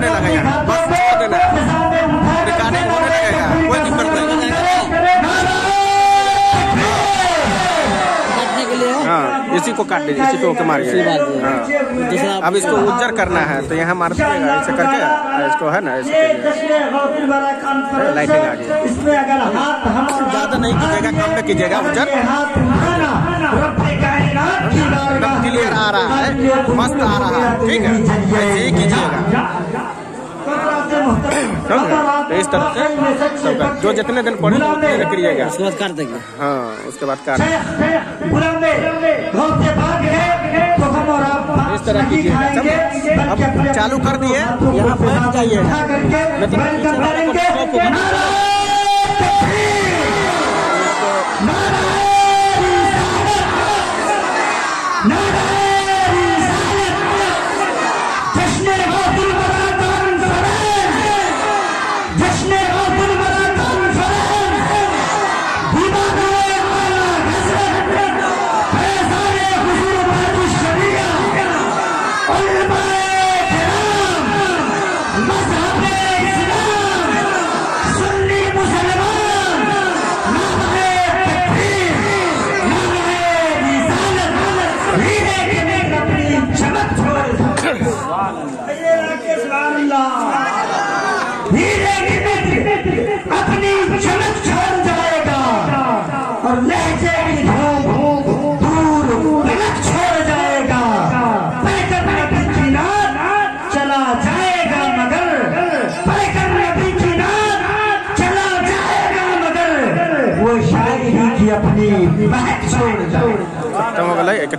होने लगा यहाँ, बस छोड़ देना है, रिकॉर्डिंग होने लगेगा, कोई दिक्कत नहीं। हाँ, इसी को काट दीजिए, इसी पे ओके मारिए। हाँ, अब इसको उज्जर करना है तो यहाँ मार दीजिएगा, ऐसे करके इसको है ना, लाइटिंग आ गई। ज़्यादा नहीं कीजिएगा, कम में कीजिएगा उज्जर, एकदम क्लियर आ रहा है, मस्त आ रहा है, ठीक है, ऐसे ही कीजिएगा। इस तरह से सबका जो जितने दिन पड़े उतने करिएगा, उसके बाद काट देंगे। हाँ, उसके बाद काट इस तरह कीजिएगा। अब चालू कर दिए, यहाँ बैठ जाइएगा, अपनी चमक छोड़ जाएगा और लहजे की दूर पलक छोड़ जाएगा। पैकर नबी की नात चला जाएगा मगर, पैकर नबी की नात चला जाएगा मगर, वो शायरी की अपनी महक छोड़ जाएगा।